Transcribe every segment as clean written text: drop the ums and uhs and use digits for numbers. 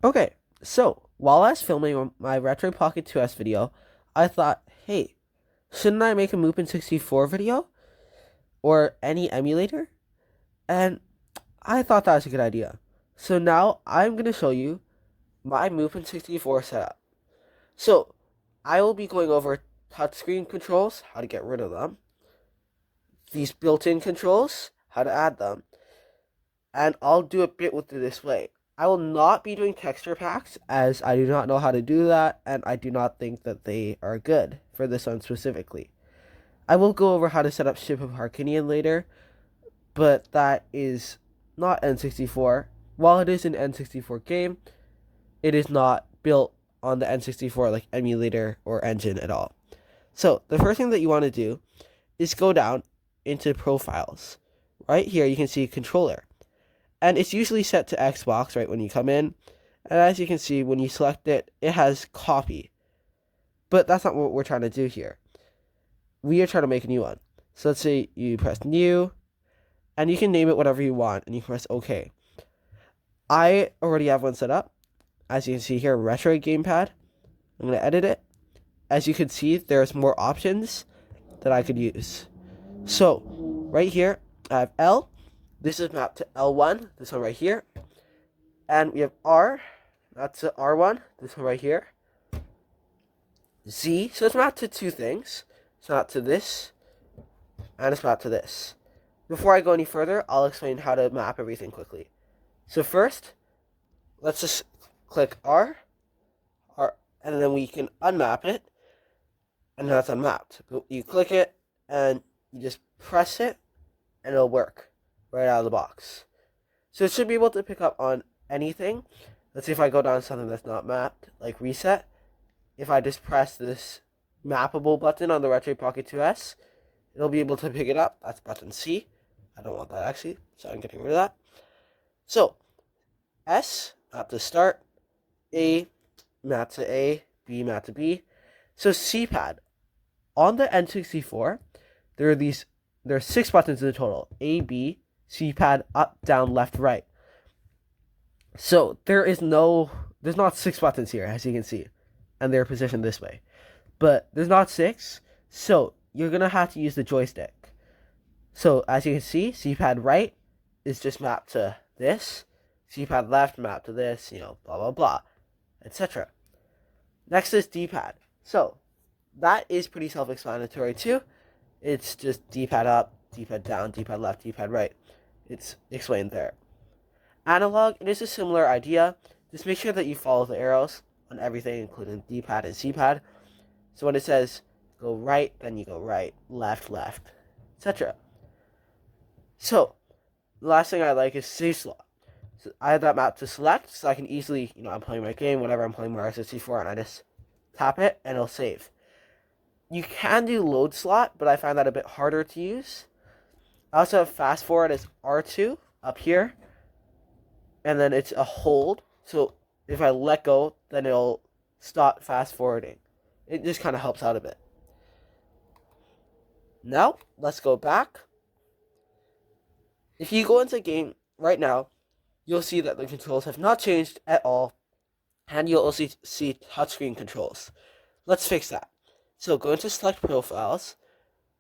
Okay, so while I was filming my Retro Pocket 2S video, I thought, hey, shouldn't I make a Mupen64 video? Or any emulator? And I thought that was a good idea. So now I'm going to show you my Mupen64 setup. So I will be going over touchscreen controls, how to get rid of them, these built-in controls, how to add them, and I'll do a bit with the display. I will not be doing texture packs as I do not know how to do that and I do not think that they are good for this one specifically. I will go over how to set up Ship of Harkinian later, but that is not N64. While it is an N64 game, it is not built on the N64 like emulator or engine at all. So the first thing that you want to do is go down into profiles. Right here you can see controller. And it's usually set to Xbox right when you come in. And as you can see, when you select it, it has copy. But that's not what we're trying to do here. We are trying to make a new one. So let's say you press new, and you can name it whatever you want, and you press OK. I already have one set up. As you can see here, retro gamepad. I'm going to edit it. As you can see, there's more options that I could use. So right here, I have L. This is mapped to L1, this one right here. And we have R, that's R1, this one right here. Z, so it's mapped to two things. It's mapped to this, and it's mapped to this. Before I go any further, I'll explain how to map everything quickly. So first, let's just click R, and then we can unmap it, and that's unmapped. You click it, and you just press it, and it'll work right out of the box. So it should be able to pick up on anything. Let's see if I go down to something that's not mapped, like reset. If I just press this mappable button on the Retro Pocket 2S, it'll be able to pick it up. That's button C. I don't want that actually, so I'm getting rid of that. So S, map to start. A, map to A. B, map to B. So C-pad. On the N64, there are 6 buttons in total. A, B, C-pad, up, down, left, right. So there's not 6 buttons here, as you can see, and they're positioned this way. But there's not 6, so you're going to have to use the joystick. So as you can see, C-pad right is just mapped to this, C-pad left mapped to this, blah, blah, blah, etc. Next is D-pad. So that is pretty self-explanatory too. It's just D-pad up, D-pad down, D-pad left, D-pad right. It's explained there. Analog, it is a similar idea. Just make sure that you follow the arrows on everything, including D-pad and C-pad. So when it says go right, then you go right, left, etc. So the last thing I like is save slot. So I have that map to select, so I can easily, I'm playing my game, whenever I'm playing Mario 64, and I just tap it, and it'll save. You can do load slot, but I find that a bit harder to use. I also have fast forward as R2 up here, and then it's a hold. So if I let go, then it'll stop fast forwarding. It just kind of helps out a bit. Now, let's go back. If you go into the game right now, you'll see that the controls have not changed at all, and you'll also see touchscreen controls. Let's fix that. So go into select profiles.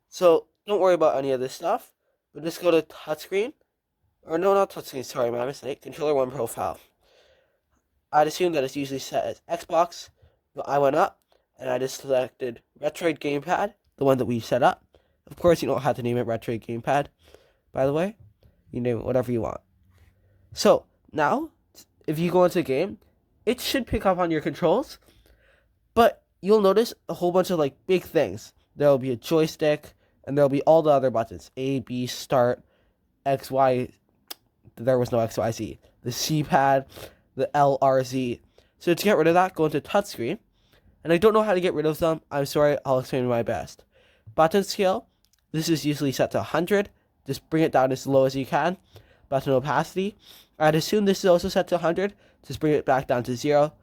So don't worry about any of this stuff, but just go to touchscreen. Or no, not touchscreen, sorry, my mistake. Controller 1 profile. I'd assume that it's usually set as Xbox, but I went up and I just selected Retroid Gamepad, the one that we set up. Of course, you don't have to name it Retroid Gamepad, by the way. You name it whatever you want. So now, if you go into the game, it should pick up on your controls, but you'll notice a whole bunch of big things. There'll be a joystick, and there'll be all the other buttons. A, B, start, X, Y. There was no X, Y, Z. The C-pad, the L, R, Z. So to get rid of that, go into touchscreen. And I don't know how to get rid of them. I'm sorry, I'll explain my best. Button scale, this is usually set to 100. Just bring it down as low as you can. Button opacity, I'd assume this is also set to 100. Just bring it back down to 0.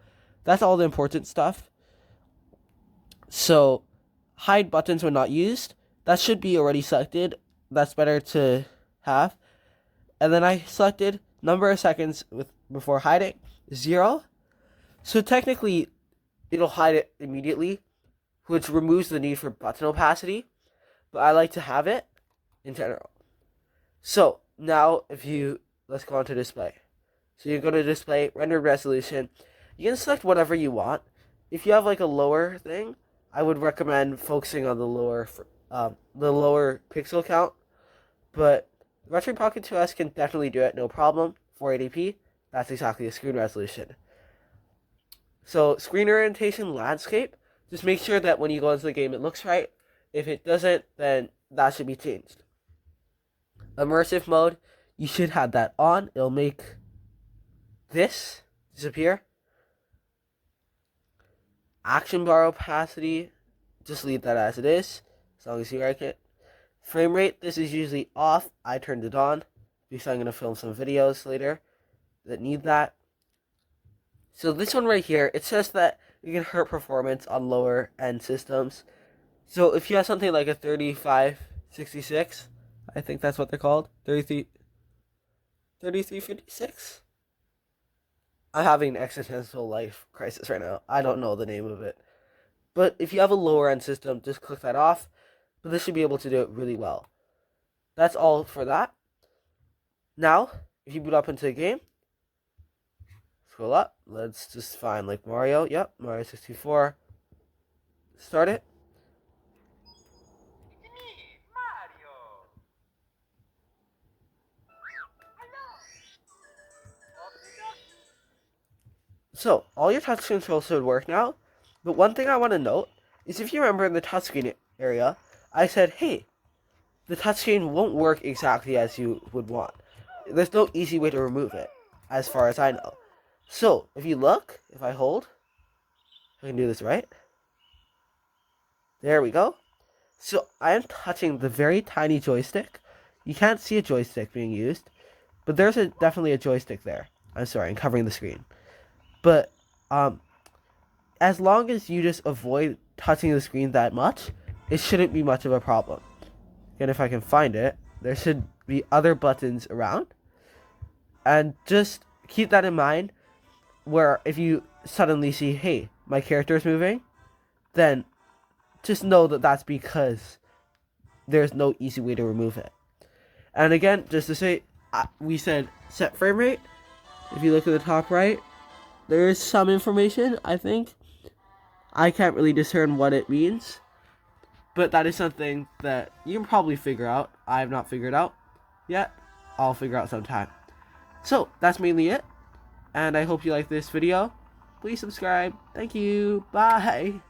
That's all the important stuff. So hide buttons when not used. That should be already selected. That's better to have. And then I selected number of seconds before hiding 0. So technically, it'll hide it immediately, which removes the need for button opacity, but I like to have it in general. So now let's go on to display. So you go to display, render resolution. You can select whatever you want. If you have like a lower thing, I would recommend focusing on the lower pixel count. But Retro Pocket 2S can definitely do it, no problem. 480p, that's exactly the screen resolution. So screen orientation, landscape, just make sure that when you go into the game it looks right. If it doesn't, then that should be changed. Immersive mode, you should have that on. It'll make this disappear. Action bar opacity, just leave that as it is, as long as you like it. Frame rate, this is usually off. I turned it on because I'm going to film some videos later that need that. So this one right here, it says that it can hurt performance on lower end systems. So if you have something like a 3566, I think that's what they're called, 3356? I'm having an existential life crisis right now. I don't know the name of it. But if you have a lower end system, just click that off. But this should be able to do it really well. That's all for that. Now, if you boot up into the game, scroll up. Let's just find like Mario. Yep, Mario 64. Start it. So, all your touch controls should work now. But one thing I want to note is if you remember in the touchscreen area, I said, hey, the touchscreen won't work exactly as you would want. There's no easy way to remove it, as far as I know. So, if you look, if I hold, I can do this right. There we go. So, I am touching the very tiny joystick. You can't see a joystick being used, but there's definitely a joystick there. I'm sorry, I'm covering the screen. But, as long as you just avoid touching the screen that much, it shouldn't be much of a problem. And if I can find it, there should be other buttons around. And just keep that in mind, where if you suddenly see, hey, my character is moving, then just know that that's because there's no easy way to remove it. And again, just to say, we said set frame rate. If you look at the top right, there is some information, I think. I can't really discern what it means, but that is something that you can probably figure out. I have not figured out yet. I'll figure out sometime. So, that's mainly it, and I hope you like this video. Please subscribe. Thank you. Bye.